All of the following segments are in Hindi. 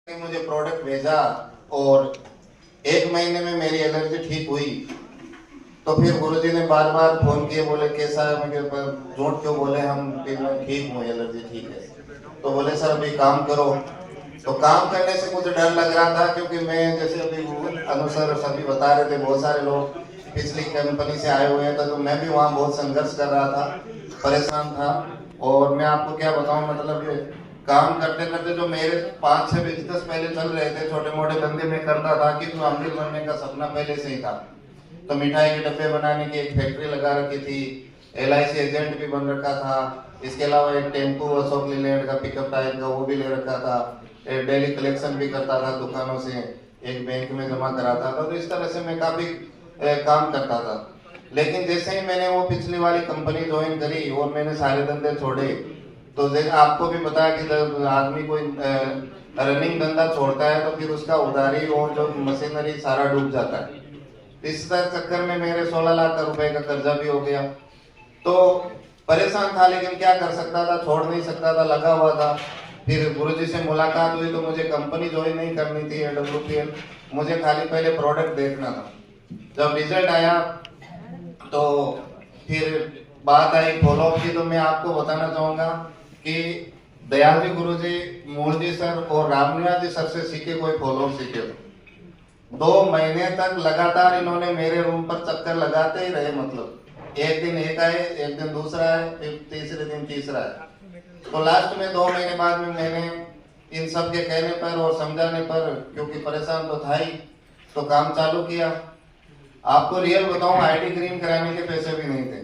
मुझे प्रोडक्ट भेजा और 1 महीने में मेरी एलर्जी ठीक हुई। तो फिर गुरुजी ने बार बार फोन किए, बोले कैसा है, मुझे झूठ क्यों बोले हम, फिर मैं ठीक हूँ, एलर्जी ठीक है। तो बोले सर अभी काम करो। तो काम करने से मुझे डर लग रहा था, क्योंकि मैं जैसे अभी अनुसार सभी बता रहे थे, बहुत सारे लोग पिछली कंपनी से आए हुए थे, तो मैं भी वहाँ बहुत संघर्ष कर रहा था, परेशान था। और मैं आपको क्या बताऊं, मतलब काम करते करते जो मेरे 5-6 बिजनेस पहले चल रहे थे, छोटे मोटे धंधे में करता था, कि तो अमीर बनने का सपना पहले से ही था। तो मिठाई के डब्बे बनाने की एक फैक्ट्री लगा रखी थी, LIC एजेंट भी बन रखा था, इसके अलावा एक टेम्पो अशोक लीलैंड का पिकअप टाइप का वो भी ले रखा था, डेली कलेक्शन भी करता था दुकानों से, एक बैंक में जमा कराता था। तो इस तरह से मैं काफी काम करता था। लेकिन जैसे ही मैंने वो पिछली वाली कंपनी ज्वाइन करी और मैंने सारे धंधे छोड़े, तो जैसे आपको भी पता है कि जब आदमी कोई रनिंग धंधा छोड़ता है तो फिर उसका उधारी और जो मशीनरी सारा डूब जाता है। इस चक्कर में मेरे 16 लाख रुपए का कर्जा भी हो गया। तो परेशान था, लेकिन क्या कर सकता था, छोड़ नहीं सकता था, लगा हुआ था। फिर गुरुजी से मुलाकात हुई, तो मुझे कंपनी ज्वाइन नहीं करनी थी AWPL, मुझे खाली पहले प्रोडक्ट देखना था। जब रिजल्ट आया तो फिर बात आई फॉलोअप की, तो मैं आपको बताना चाहूंगा कि दयाल जी गुरुजी, मूल जी सर और रामनिवास जी सर से सीखे कोई फॉलोअप सीखे तो 2 महीने तक लगातार इन्होंने मेरे रूम पर चक्कर लगाते ही रहे। मतलब एक दिन एक आए, एक दिन दूसरा है, फिर तीसरे दिन तीसरा है। तो लास्ट में 2 महीने बाद में मैंने इन सब के कहने पर और समझाने पर, क्योंकि परेशान तो था ही, तो काम चालू किया। आपको रियल बताऊं, आईडी क्रीम कराने के पैसे भी नहीं थे।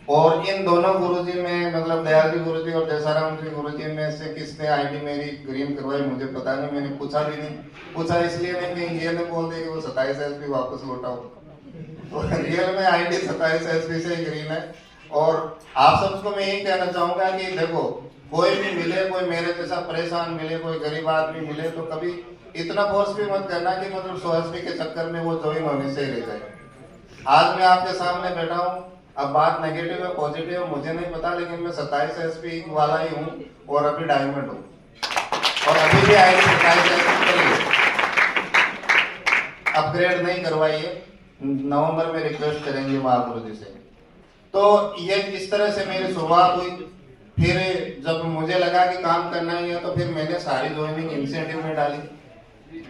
और इन दोनों गुरुजी में, मतलब दयाल जी गुरुजी और जयसाराम जी गुरुजी में से किसने आईडी मेरी ग्रीन करवाई मुझे पता नहीं, मैंने पूछा भी नहीं। पूछा इसलिए नहीं कि ये नहीं बोल दे कि वो 27 SP वापस लौटाओ। तो रियल में आईडी 27 SP से ही ग्रीन है। और आप सबको मैं यही कहना चाहूंगा कि देखो, कोई भी मिले, कोई मेरे जैसा परेशान मिले, कोई गरीब आदमी मिले, तो कभी इतना फोर्स भी मत करना कि मतलब 100 SP के चक्कर में वो ज्वाइन होने से ही रह जाए। आज मैं आपके सामने बैठा हूँ, अब बात नेगेटिव है पॉजिटिव मुझे नहीं पता, लेकिन मैं 27 SP वाला ही हूँ और अभी डायमंड हूँ, और अभी भी आईडी 27 SP अपग्रेड नहीं करवाई है। नवंबर में रिक्वेस्ट करेंगे महागुरु जी से। तो ये इस तरह से मेरी शुरुआत हुई। फिर जब मुझे लगा कि काम करना ही है, तो फिर मैंने सारी ज्वाइनिंग इंसेंटिव में डाली।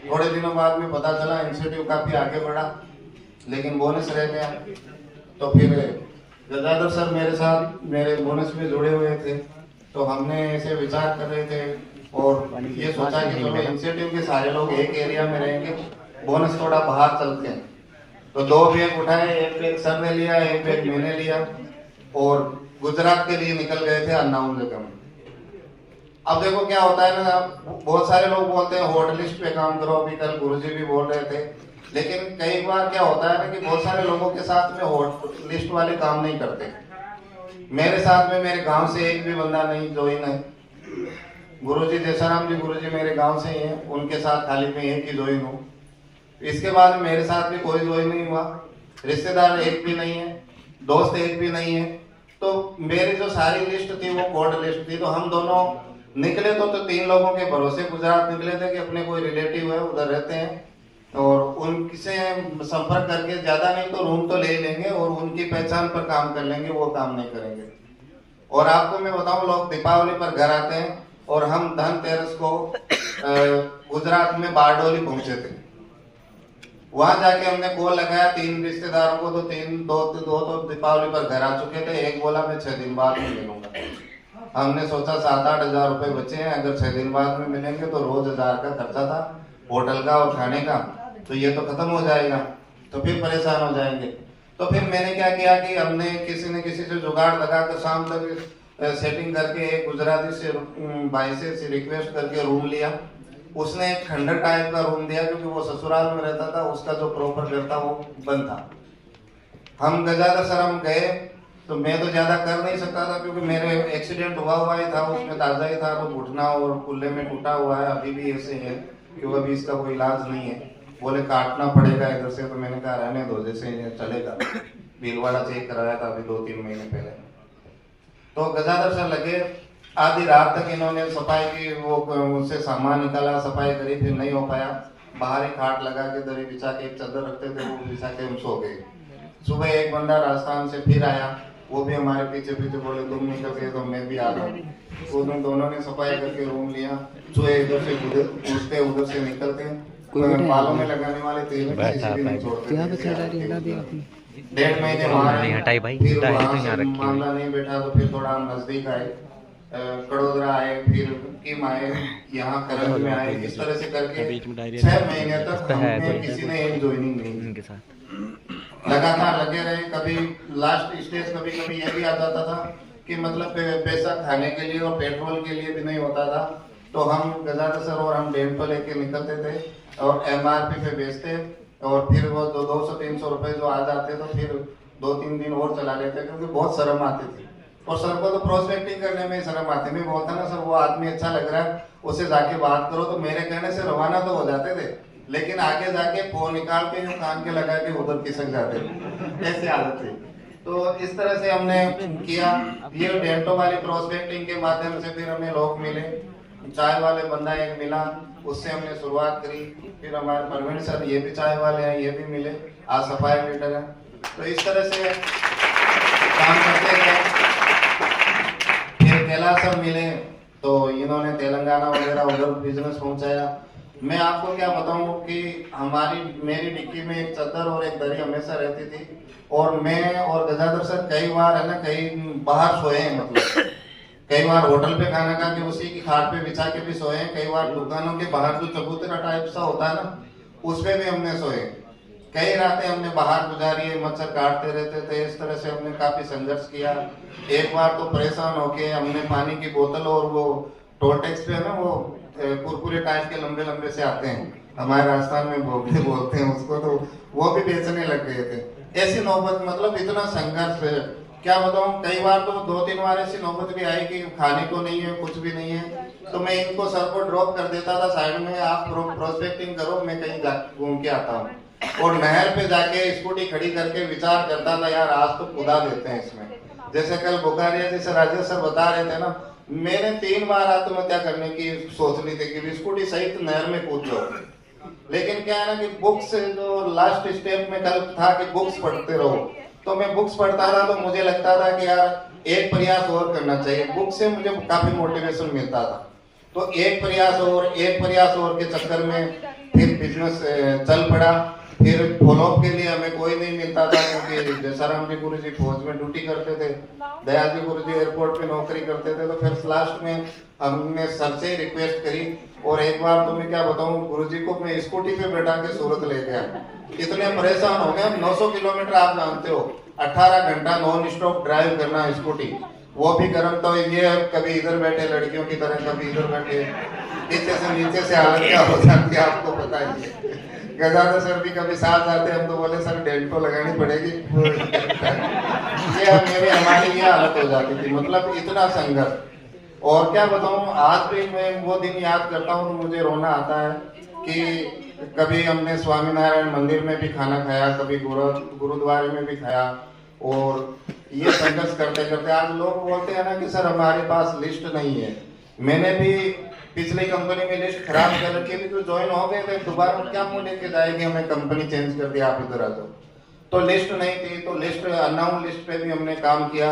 थोड़े दिनों बाद में पता चला इंसेंटिव काफी आगे बढ़ा, लेकिन बोनस रह गया। तो फिर गजाधर सर मेरे साथ मेरे बोनस में जुड़े हुए थे, तो हमने ऐसे विचार कर रहे थे और ये सोचा कि चलो इंसेंटिव के सारे लोग एक एरिया में रहेंगे, बोनस थोड़ा बाहर चलते हैं। तो 2 बैग उठाए, एक बैग सर ने लिया, एक बैग मैंने लिया, और गुजरात के लिए निकल गए थे अनाउन जगह में। अब देखो क्या होता है ना, बहुत सारे लोग बोलते हैं हॉट लिस्ट पे काम करो, अभी कल गुरुजी भी बोल रहे थे, लेकिन कई बार क्या होता है ना कि बहुत सारे लोगों के साथ में हॉट लिस्ट वाले काम नहीं करते। मेरे साथ में मेरे गांव से एक भी बंदा नहीं ज्वाइन है। गुरुजी जयसाराम जी गुरुजी मेरे गांव से ही हैं, उनके साथ खाली मैं एक ही ज्वाइन हूँ। इसके बाद मेरे साथ भी कोई ज्वाइन नहीं हुआ, रिश्तेदार एक भी नहीं है, दोस्त एक भी नहीं है। तो मेरी जो सारी लिस्ट थी वो कोड लिस्ट थी। तो हम दोनों निकले तो 3 लोगों के भरोसे गुजरात निकले थे कि अपने कोई रिलेटिव है उधर रहते हैं, और उनसे संपर्क करके ज्यादा नहीं तो रूम तो ले लेंगे और उनकी पहचान पर काम कर लेंगे, वो काम नहीं करेंगे। और आपको मैं बताऊं, लोग दीपावली पर घर आते हैं, और हम धनतेरस को गुजरात में बारडोली पहुंचे थे। वहां जाके हमने कॉल लगाया 3 रिश्तेदारों को, तो 2 तो दीपावली पर घर आ चुके थे, एक बोला मैं 6 दिन बाद में मिलूंगा। हमने सोचा 7-8 हजार रुपए बचे हैं, अगर 6 दिन बाद में मिलेंगे तो रोज 1000 का खर्चा था होटल का और खाने का, तो ये तो खत्म हो जाएगा, तो फिर परेशान हो जाएंगे। तो फिर मैंने क्या किया कि हमने किसी न किसी से जुगाड़ लगाकर शाम तक सेटिंग करके एक गुजराती से भाई से रिक्वेस्ट करके रूम लिया। उसने एक खंडर टाइप का रूम दिया, क्योंकि वो ससुराल में रहता था, उसका जो प्रॉपर घर था वो बंद था। हम गजाधर सर हम गए, तो मैं तो ज्यादा कर नहीं सकता था, क्योंकि मेरे एक्सीडेंट हुआ ही था, उसमें ताजा ही था, तो घुटना और कुल्ले में टूटा हुआ है, अभी भी ऐसे है, क्योंकि अभी इसका कोई इलाज नहीं है। बोले काटना पड़ेगा इधर से, तो मैंने कहा रहने दो, जैसे चलेगा। भीलवाड़ा चेक कराया था अभी 2-3 महीने पहले। तो गजाधर सर लगे, आधी रात तक इन्होंने सफाई की, वो उससे सामान निकाला, सफाई करी, फिर नहीं हो पाया। बाहर ही खाट लगा के दरी बिछा के एक चादर रखते थे, वो बिछा के हम सो गए। सुबह एक बंदा राजस्थान से फिर आया, वो भी हमारे पीछे पीछे बोले तुम निकल गए तो मैं भी आ रहा हूँ। तो उन दोनों ने सफाई करके रूम लिया। चूहे इधर से उधर घुसते, उधर से निकलते, बालों में लगाने वाले तेल किसी भी नहीं छोड़ते। 1.5 महीने वहाँ रहे, फिर वहाँ से मामला नहीं बैठा तो फिर थोड़ा हम नजदीक आए, कड़ोदरा आए, फिर किम आए, यहाँ करंज में आए। इस तरह से करके 6 महीने तक हमें किसी ने एक ज्वाइनिंग नहीं, लगातार लगे रहे। कभी लास्ट स्टेज कभी कभी ये भी आ जाता था कि मतलब पैसा खाने के लिए और पेट्रोल के लिए भी नहीं होता था, तो हम गजादा सर और हम डेंटो लेके निकलते थे और MRP पे बेचते, और फिर वो 200-300 रुपए जो आ जाते तो फिर 2-3 दिन और चला लेते, क्योंकि बहुत शर्म आती थी। और सर को तो प्रोस्पेक्टिंग करने में शर्म आती। मैं बोलता ना सर वो आदमी अच्छा लग रहा है, उससे जाके बात करो, तो मेरे कहने से रवाना तो हो जाते थे, लेकिन आगे जाके फोन निकाल के जो कान के लगा के उधर खिसक जाते थे, ऐसी हालत थी। तो इस तरह से हमने किया। ये डेंटो वाली प्रोस्पेक्टिंग के माध्यम से फिर हमें लोग मिले, चाय वाले बंदा एक मिला, उससे हमने शुरुआत करी। फिर हमारे परवीन सर, ये भी चाय वाले हैं, ये भी मिले, आज सफाई लीडर है। तो इस तरह से काम करते गए। फिर कैलाश सर मिले, तो इन्होंने तेलंगाना वगैरह उधर बिजनेस पहुंचाया। मैं आपको क्या बताऊं कि मेरी डिक्की में एक चादर और एक दरी हमेशा रहती थी, और मैं और गजाधर सर कई बार है ना कहीं बाहर सोए हैं, मतलब कई बार होटल पे खाना खा के उसी की खाट पे बिछा के भी सोए हैं, कई बार दुकानों के बाहर जो चबूतरा टाइप सा होता है ना, उस पे भी हमने सोए। कई रातें हमने बाहर गुजारी है, मच्छर काटते रहते थे। इस तरह से हमने काफी संघर्ष किया। एक बार तो परेशान होके हमने पानी की बोतल और वो टोल टैक्स पे है ना वो कुरकुरे टाइप के लंबे लंबे से आते हैं, हमारे राजस्थान में भोगले बोलते हैं उसको, तो वो भी बेचने लग गए थे। ऐसी नौबत, मतलब इतना संघर्ष है, क्या बताऊं। कई बार तो 2-3 बार ऐसी नौबत भी आई कि खाने को नहीं है, कुछ भी नहीं है, तो मैं इनको सर को ड्रॉप कर देता था साइड में, आप प्रोस्पेक्टिंग करो, मैं कहीं जाके घूम के आता हूँ। और नहर पे जाके स्कूटी खड़ी करके विचार करता था, यार आज तो खुदा देते हैं इसमें। जैसे कल बुखारिया जैसे राजेश सर बता रहे थे ना, मैंने 3 बार आत्महत्या करने की सोच ली थी कि स्कूटी सहित नहर में कूद जाओ। लेकिन क्या है ना कि बुक्स जो लास्ट स्टेप में कल था कि बुक्स पढ़ते रहो, तो मैं बुक्स पढ़ता था, तो मुझे लगता था कि यार एक प्रयास और करना चाहिए। बुक से मुझे काफी मोटिवेशन मिलता था, तो एक प्रयास और के चक्कर में फिर बिजनेस चल पड़ा। फिर फॉलोअप के लिए हमें कोई नहीं मिलता था, क्योंकि जयसाराम जी गुरु जी फौज में ड्यूटी करते थे, दयाल जी गुरु जी एयरपोर्ट पे नौकरी करते थे। तो फिर लास्ट में हमने सर से रिक्वेस्ट करी, और एक बार तो मैं क्या बताऊं, गुरु जी को मैं स्कूटी पे बैठा के सूरत ले गया। इतने परेशान हो गए। 900 किलोमीटर आप जानते हो, 18 घंटा नॉन स्टॉप ड्राइव करना स्कूटी, वो भी गर्म। तो ये कभी इधर बैठे लड़कियों की तरह, कभी इधर बैठे, नीचे से हालत क्या हो जाती है आपको पता ही है। गजादा सर भी कभी साथ आते, हम तो बोले सर डेंटो लगानी पड़ेगी। ये मेरी हमारी ये हालत हो जाती थी, मतलब इतना संघर्ष। और क्या बताऊं, आज भी मैं वो दिन याद करता हूं तो मुझे रोना आता है कि कभी हमने स्वामीनारायण मंदिर में भी खाना खाया, कभी गुरुद्वारे में भी खाया, और ये संघर्ष करते करते आज लोग बोलते हैं ना कि सर हमारे पास लिस्ट नहीं है। मैंने भी पिछली कंपनी में लिस्ट खराब कर रखी थी, तो ज्वाइन हो गए थे, दोबारा क्या मुंह लेके जाएगी, हमें कंपनी चेंज कर दिया, आप इधर आ जाओ। तो लिस्ट नहीं थी, तो लिस्ट अननाउन लिस्ट पे भी हमने काम किया।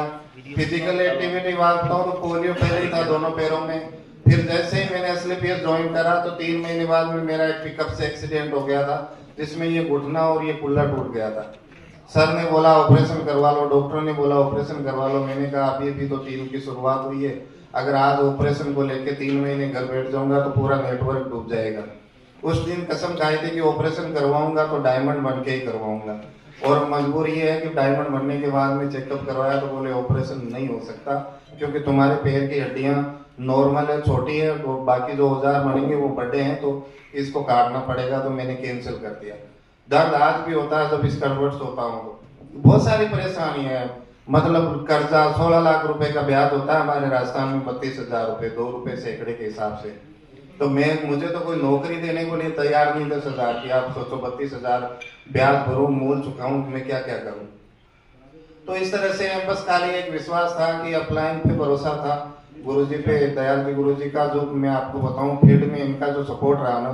फिजिकल एक्टिविटी बात बताऊं तो पोलियो पहले ही था दोनों पैरों में। फिर जैसे ही मैंने SLPS ज्वाइन करा, तो 3 महीने बाद में मेरा एक पिकअप से एक्सीडेंट हो गया था, जिसमें ये घुटना और ये कुल्ला टूट गया था। सर ने बोला ऑपरेशन करवा लो, डॉक्टर ने बोला ऑपरेशन करवा लो। मैंने कहा अभी तो 3 की शुरुआत हुई है, अगर आज ऑपरेशन को लेके 3 महीने घर बैठ जाऊंगा तो पूरा नेटवर्क डूब जाएगा। उस दिन कसम खाई थी कि ऑपरेशन करवाऊंगा तो डायमंड बन के ही करवाऊंगा, और मजबूरी ये है कि डायमंड बनने के बाद में चेकअप करवाया तो बोले ऑपरेशन नहीं हो सकता, क्योंकि तुम्हारे पैर की हड्डियां नॉर्मल है, छोटी है, तो बाकी जो औजार बनेंगे वो बड़े हैं, तो इसको काटना पड़ेगा। तो मैंने कैंसिल कर दिया। दर्द आज भी होता है जब इस करवट सोता हूँ तो। बहुत सारी परेशानी है, मतलब कर्जा 16 लाख रुपए का ब्याज होता है हमारे राजस्थान में, 32,000 रुपए, 2 रुपए सैकड़े के हिसाब से। तो मुझे तो कोई नौकरी देने को लिए तैयार नहीं 10,000 की। आप सोचो 32,000 ब्याज भरो, मूल चुकाऊं, मैं क्या क्या करूं। तो इस तरह से बस खाली एक विश्वास था कि अपलाइन पे भरोसा था गुरुजी पे, दयाल जी गुरुजी का जो मैं आपको बताऊं फील्ड में इनका जो सपोर्ट रहा ना,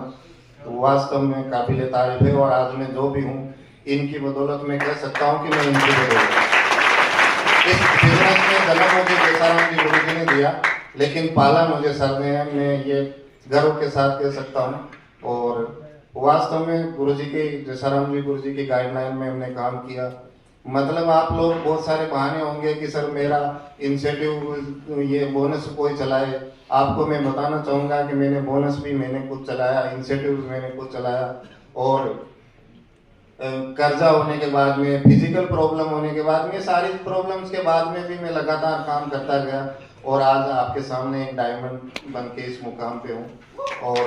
तो वास्तव में काबिल तारीफ है। और आज मैं जो भी हूँ इनकी बदौलत मैं कह सकता हूँ कि मैं इनकी बदौलत, इस बिजनेस में जन्म मुझे जयसाराम जी गुरुजी ने दिया, लेकिन पाला मुझे सर ने, मैं ये गर्व के साथ कह सकता हूँ। और वास्तव में गुरुजी की, जयसाराम जी गुरुजी की गाइडलाइन में हमने काम किया। मतलब आप लोग बहुत सारे बहाने होंगे कि सर मेरा इंसेंटिव ये बोनस कोई चलाए, आपको मैं बताना चाहूँगा कि मैंने बोनस भी मैंने खुद चलाया, इंसेंटिव भी मैंने खुद चलाया। और कर्जा होने के बाद में, फिजिकल प्रॉब्लम होने के बाद में, सारी प्रॉब्लम्स के बाद में भी मैं लगातार काम करता गया और आज आपके सामने एक डायमंड बन के इस मुकाम पे हूँ। और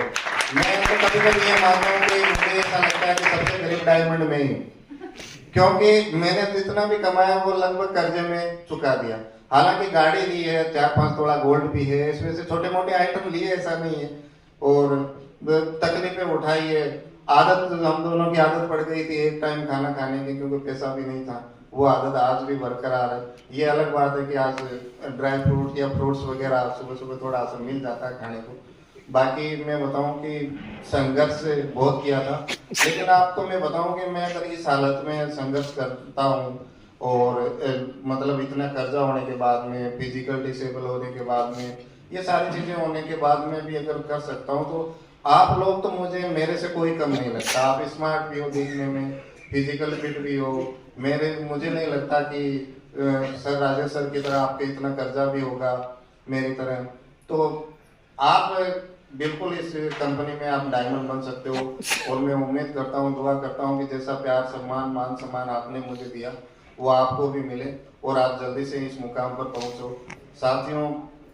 मैं तो कभी कभी ये मानता हूँ कि मुझे ऐसा लगता है कि सबसे गरीब डायमंड में ही, क्योंकि मैंने जितना भी कमाया वो लगभग कर्जे में चुका दिया। हालांकि गाड़ी ली है, 4-5 तोला गोल्ड भी है, इसमें से छोटे मोटे आइटम लिए, ऐसा नहीं है। और तकलीफें उठाई है, आदत, हम दोनों की आदत पड़ गई थी एक टाइम खाना खाने की, क्योंकि पैसा भी नहीं था। वो आदत आज भी बरकरार है। ये अलग बात है कि आज ड्राई फ्रूट या फ्रूट्स वगैरह सुबह सुबह थोड़ा सा मिल जाता है खाने को। बाकी मैं बताऊं कि संघर्ष बहुत किया था, लेकिन आपको मैं बताऊं कि मैं अगर इस हालत में संघर्ष करता हूं और मतलब इतना कर्जा होने के बाद में, फिजिकल डिसेबल होने के बाद में, ये सारी चीजें होने के बाद में भी अगर कर सकता हूं, तो आप लोग तो मुझे, मेरे से कोई कम नहीं लगता। आप स्मार्ट भी हो देखने में, फिजिकल फिट भी हो, मुझे नहीं लगता कि सर राजेश सर की तरह आपके इतना कर्जा भी होगा मेरी तरह। तो आप बिल्कुल इस कंपनी में आप डायमंड बन सकते हो। और मैं उम्मीद करता हूँ, दुआ करता हूँ कि जैसा प्यार, सम्मान, मान सम्मान आपने मुझे दिया वो आपको भी मिले और आप जल्दी से इस मुकाम पर पहुंचो। साथियों,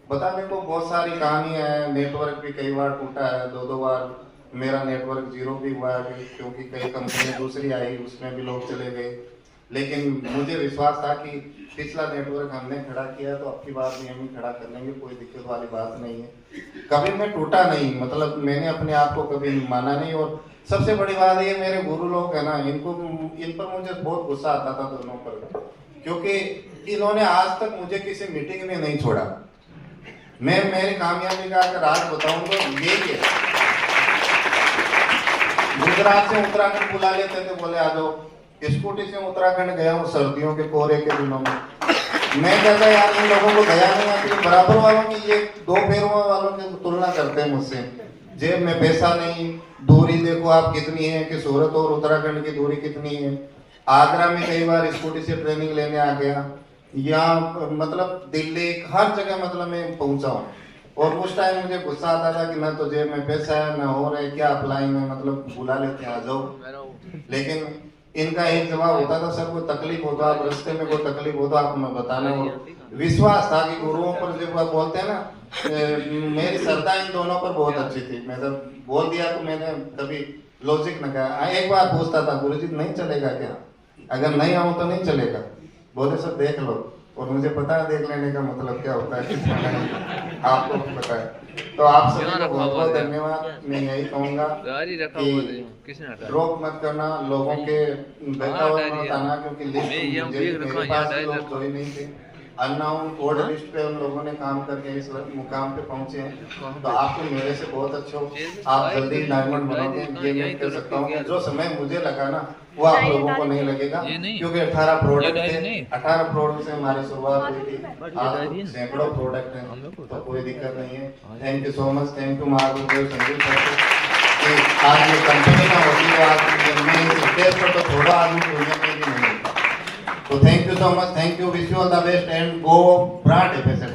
बताने को बहुत सारी कहानियां हैं। नेटवर्क भी कई बार टूटा है, 2-2 बार मेरा नेटवर्क जीरो भी हुआ है, क्योंकि कई कंपनी दूसरी आई, उसमें भी लोग चले गए। लेकिन मुझे विश्वास था कि पिछला नेटवर्क हमने खड़ा किया तो अब की बार भी हम ही खड़ा कर लेंगे, कोई दिक्कत वाली बात नहीं है। कभी मैं टूटा नहीं, मतलब मैंने अपने आप को कभी माना नहीं। और सबसे बड़ी बात ये, मेरे गुरु लोग है ना, इन पर मुझे बहुत गुस्सा आता था दोनों पर, क्योंकि इन्होंने आज तक मुझे किसी मीटिंग में नहीं छोड़ा। मैं मेरी कामयाबी का अगर राज बताऊं तो यही है, गुजरात से उत्तराखंड बुला लेते थे, बोले आ जाओ। स्कूटी से उत्तराखंड गया हूँ सर्दियों के कोहरे के दिनों में। मैं कहता यार इन लोगों को दया नहीं आती, बराबर वालों की, ये 2 पैरों वालों की तुलना करते हैं मुझसे। जेब में पैसा नहीं, दूरी देखो आप कितनी है, कि सूरत और उत्तराखंड की दूरी कितनी है। आगरा में कई बार स्कूटी से ट्रेनिंग लेने आ गया, या मतलब दिल्ली, हर जगह मतलब मैं पहुंचा हूँ। और उस टाइम मुझे गुस्सा आता था कि ना तो जेब में पैसा है, ना हो रहा है, क्या अप्लाई में, मतलब बुला लेते हैं आ जाओ। लेकिन इनका एक जवाब होता था, सर कोई तकलीफ होता, आप रास्ते में कोई तकलीफ होता आप हमें बताना। और विश्वास था कि गुरुओं पर जब आप बोलते हैं ना, मेरी श्रद्धा इन दोनों पर बहुत अच्छी थी। मैं जब बोल दिया तो मैंने कभी लॉजिक न कहा। एक बार पूछता था, गुरुजी नहीं चलेगा क्या, अगर नहीं आऊं तो नहीं चलेगा। बोले सर देख लो, और मुझे पता है देख लेने का मतलब क्या होता है, आपको भी पता है। तो आप सभी को बहुत बहुत धन्यवाद। मैं यही कहूँगा कि ड्रॉप मत करना, लोगों के बैकग्राउंड मत आना, क्योंकि लिस्ट मेरे पास भी लोग जो ही नहीं थे, अननाउन कोड लिस्ट पे उन लोगों ने काम करके इस मुकाम पे पहुंचे हैं। तो आपको मेरे से बहुत अच्छे हो, आप जल्दी डायमंड बनोगे, ये मैं कह सकता हूँ। जो समय मुझे लगा ना वो आप लोगों को नहीं लगेगा, क्योंकि 18 प्रोडक्ट थे, 18 प्रोडक्ट से हमारी शुरुआत हुई थी, आज सैकड़ों प्रोडक्ट हैं, तो कोई दिक्कत नहीं है। Thank you so much, thank you Mahagurudev Sanjeev sir कि आज ये कंपनी ना होती है, आज मैं इस स्टेज पर तो थोड़ा आदमी दुनिया में भी नहीं होता। तो thank you so much, thank you, wish you all the best and go brand FSL.